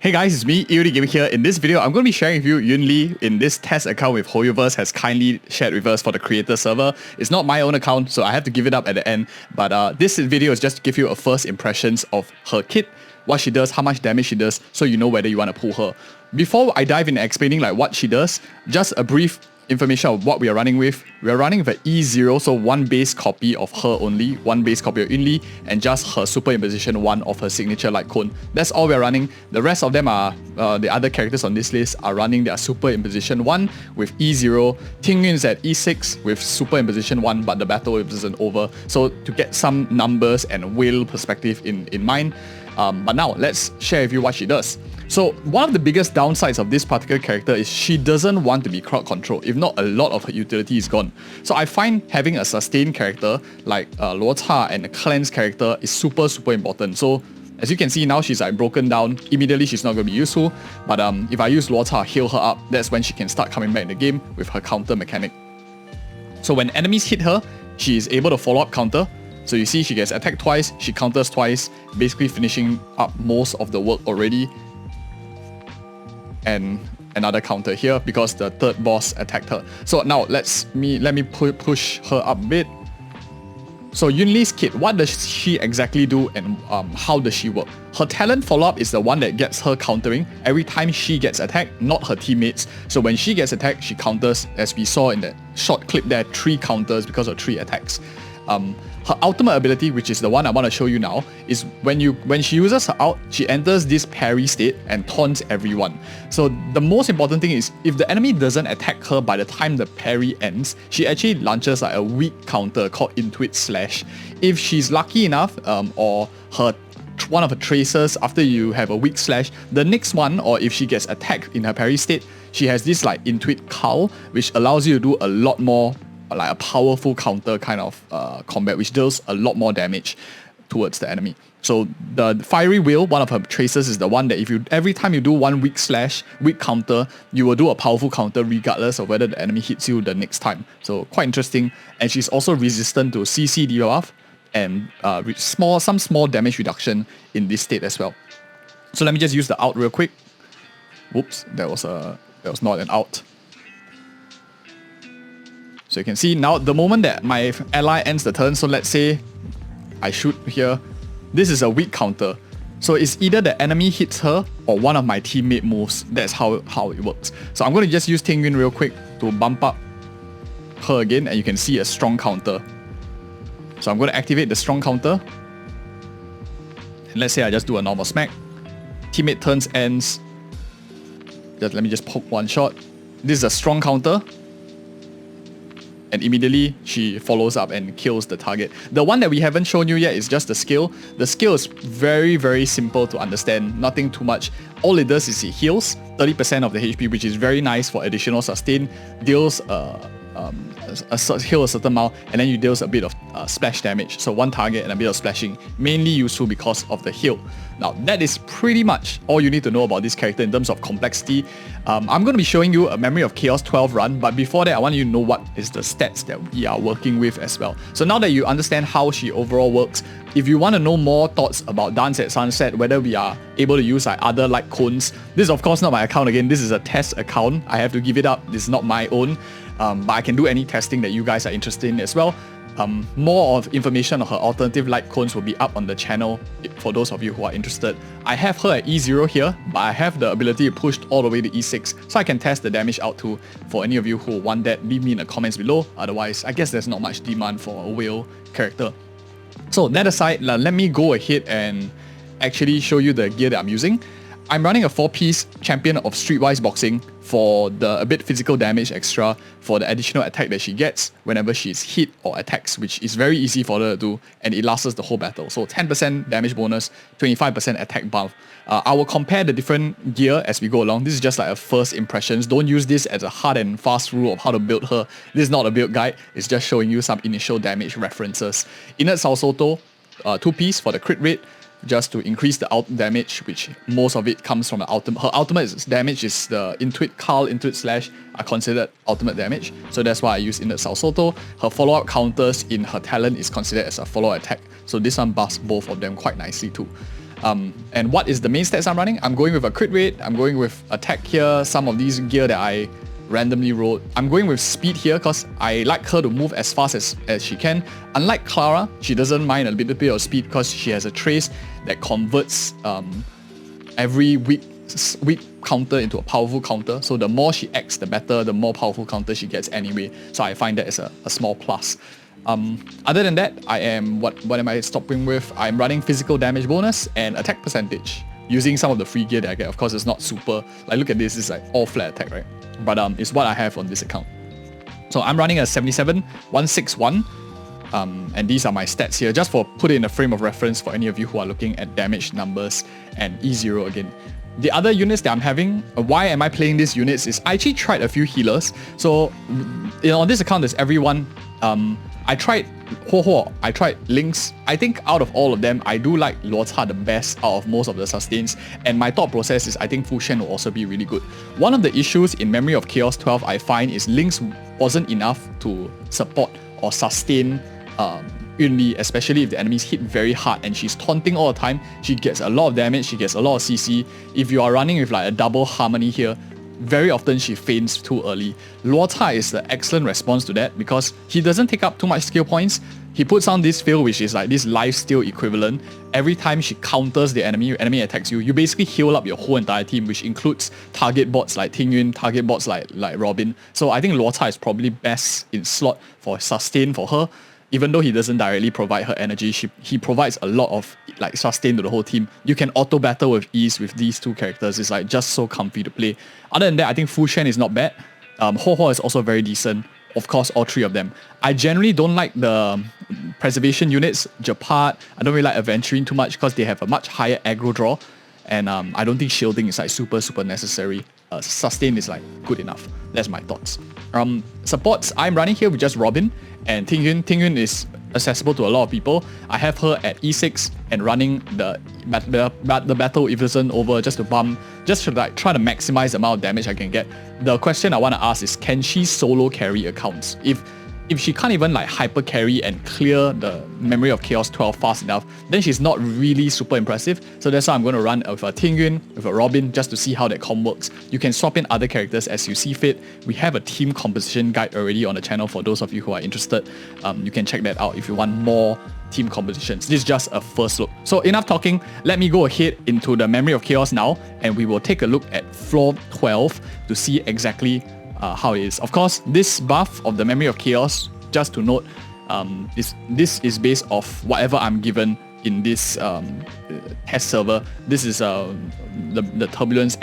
Hey guys, it's me, EODGamer here. In this video, I'm going to be sharing with you Yunli in this test account with Hoyoverse has kindly shared with us for the creator server. It's not my own account, so I have to give it up at the end. But this video is just to give you a first impressions of her kit, what she does, how much damage she does, so you know whether you want to pull her. Before I dive into explaining like what she does, just a brief information of what we are running with. We are running with an E0, so one base copy of her only, one base copy of Yunli, and just her super imposition 1 of her signature light cone. That's all we're running. The rest of them are, the other characters on this list are running their super imposition 1 with E0. Tingyun's at E6 with super imposition 1, but the battle isn't over. So to get some numbers and whale perspective in mind. But now let's share with you what she does. So one of the biggest downsides of this particular character is she doesn't want to be crowd control. If not, a lot of her utility is gone. So I find having a sustained character like Luo Cha and a cleanse character is super important. So as you can see now, she's like broken down. Immediately she's not going to be useful. But if I use Luo Cha, heal her up, that's when she can start coming back in the game with her counter mechanic. So when enemies hit her, she is able to follow up counter. So you see she gets attacked twice, she counters twice, basically finishing up most of the work already. And another counter here because the third boss attacked her. So now let me push her up a bit. So Yunli's kit, what does she exactly do and how does she work? Her talent follow-up is the one that gets her countering every time she gets attacked, not her teammates. So when she gets attacked, she counters, as we saw in that short clip there, 3 counters because of 3 attacks. Her ultimate ability, which is the one I want to show you now, is when she uses her ult, she enters this parry state and taunts everyone. So the most important thing is if the enemy doesn't attack her by the time the parry ends, she actually launches like a weak counter called Intuit Slash. If she's lucky enough, or one of her tracers, after you have a weak slash, the next one, or if she gets attacked in her parry state, she has this like Intuit Cowl, which allows you to do a lot more like a powerful counter kind of combat, which deals a lot more damage towards the enemy. So the Fiery Wheel, one of her traces, is the one that every time you do one weak slash, weak counter, you will do a powerful counter regardless of whether the enemy hits you the next time. So quite interesting. And she's also resistant to CC debuff and some small damage reduction in this state as well. So let me just use the ult real quick. Whoops, that was not an ult. So you can see now the moment that my ally ends the turn, so let's say I shoot here, this is a weak counter. So it's either the enemy hits her or one of my teammate moves. That's how it works. So I'm going to just use Tingyun real quick to bump up her again, and you can see a strong counter. So I'm going to activate the strong counter. And let's say I just do a normal smack. Teammate turns ends. Let me just poke one shot. This is a strong counter. And immediately she follows up and kills the target. The one that we haven't shown you yet is just the skill. The skill is very simple to understand, nothing too much. All it does is it heals 30% of the HP, which is very nice for additional sustain, deals heal a certain amount, and then you deal a bit of splash damage. So one target and a bit of splashing, mainly useful because of the heal. Now that is pretty much all you need to know about this character in terms of complexity. I'm going to be showing you a Memory of Chaos 12 run, but before that I want you to know what is the stats that we are working with as well. So now that you understand how she overall works, if you want to know more thoughts about Dance at Sunset, whether we are able to use like other light cones, this is of course not my account again, this is a test account, I have to give it up, this is not my own. But I can do any testing that you guys are interested in as well. More of information on her alternative light cones will be up on the channel for those of you who are interested. I have her at E0 here, but I have the ability to push all the way to E6, so I can test the damage out too. For any of you who want that, leave me in the comments below. Otherwise, I guess there's not much demand for a whale character. So that aside, let me go ahead and actually show you the gear that I'm using. I'm running a 4-piece champion of Streetwise Boxing for the a bit physical damage extra for the additional attack that she gets whenever she's hit or attacks, which is very easy for her to do, and it lasts the whole battle. So 10% damage bonus, 25% attack buff. I will compare the different gear as we go along. This is just like a first impressions. Don't use this as a hard and fast rule of how to build her. This is not a build guide. It's just showing you some initial damage references. Inert Salsoto, 2-piece for the crit rate, just to increase the ult damage, which most of it comes from the ultimate. Her ultimate damage is the Intuit Cowl, Intuit Slash are considered ultimate damage, so that's why I use Inert Salsoto. Her follow-up counters in her talent is considered as a follow attack, so this one buffs both of them quite nicely too. And what is the main stats I'm running? I'm going with a crit rate, I'm going with attack here, some of these gear that I randomly rolled. I'm going with speed here because I like her to move as fast as she can. Unlike Clara, she doesn't mind a little bit of speed because she has a trace that converts every weak counter into a powerful counter. So the more she acts, the better, the more powerful counter she gets anyway. So I find that as a small plus. Other than that, what am I stopping with? I'm running physical damage bonus and attack percentage using some of the free gear that I get. Of course, it's not super, like look at this, it's like all flat attack, right? But it's what I have on this account. So I'm running a 77, 161, and these are my stats here, just for put it in a frame of reference for any of you who are looking at damage numbers and E0 again. The other units that I'm having, why am I playing these units is I actually tried a few healers. So on this account, there's everyone. I tried Ho, I tried Lynx. I think out of all of them, I do like Luota the best out of most of the sustains. And my thought process is I think Fucc will also be really good. One of the issues in Memory of Chaos 12 I find is Lynx wasn't enough to support or sustain Yunli, especially if the enemies hit very hard and she's taunting all the time. She gets a lot of damage, she gets a lot of CC. If you are running with like a double harmony here, very often she faints too early. Luota is the excellent response to that because he doesn't take up too much skill points. He puts on this field, which is like this lifesteal equivalent. Every time she counters the enemy attacks you, you basically heal up your whole entire team, which includes target bots like Tingyun, target bots like Robin. So I think Luota is probably best in slot for sustain for her. Even though he doesn't directly provide her energy, he provides a lot of like sustain to the whole team. You can auto battle with ease with these two characters. It's like just so comfy to play. Other than that, I think Fucc is not bad. Ho is also very decent. Of course, all three of them. I generally don't like the preservation units. Japad, I don't really like Aventurine too much because they have a much higher aggro draw. And I don't think shielding is like super necessary. Sustain is like good enough. That's my thoughts. Supports, I'm running here with just Robin and Tingyun. Tingyun is accessible to a lot of people. I have her at E6 and running the battle Evolution over just to bump, just to like try to maximize the amount of damage I can get. The question I want to ask is, can she solo carry accounts? If she can't even like hyper carry and clear the Memory of Chaos 12 fast enough, then she's not really super impressive. So that's why I'm going to run with a Tingyun, with a Robin, just to see how that comp works. You can swap in other characters as you see fit. We have a team composition guide already on the channel for those of you who are interested. You can check that out if you want more team compositions. This is just a first look. So enough talking, let me go ahead into the Memory of Chaos now, and we will take a look at floor 12 to see exactly how it is. Of course, this buff of the Memory of Chaos, just to note, this is based off whatever I'm given in this test server. This is the Turbulence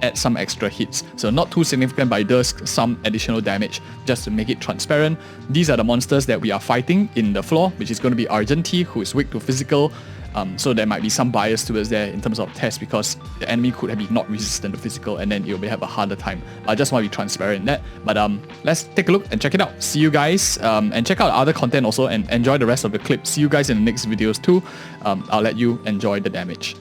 add some extra hits, so not too significant, but it does some additional damage just to make it transparent. These are the monsters that we are fighting in the floor, which is going to be Argenti, who is weak to physical. So there might be some bias towards there in terms of test because the enemy could be not resistant to physical and then you'll have a harder time. I just want to be transparent in that. But let's take a look and check it out. See you guys and check out other content also and enjoy the rest of the clip. See you guys in the next videos too. I'll let you enjoy the damage.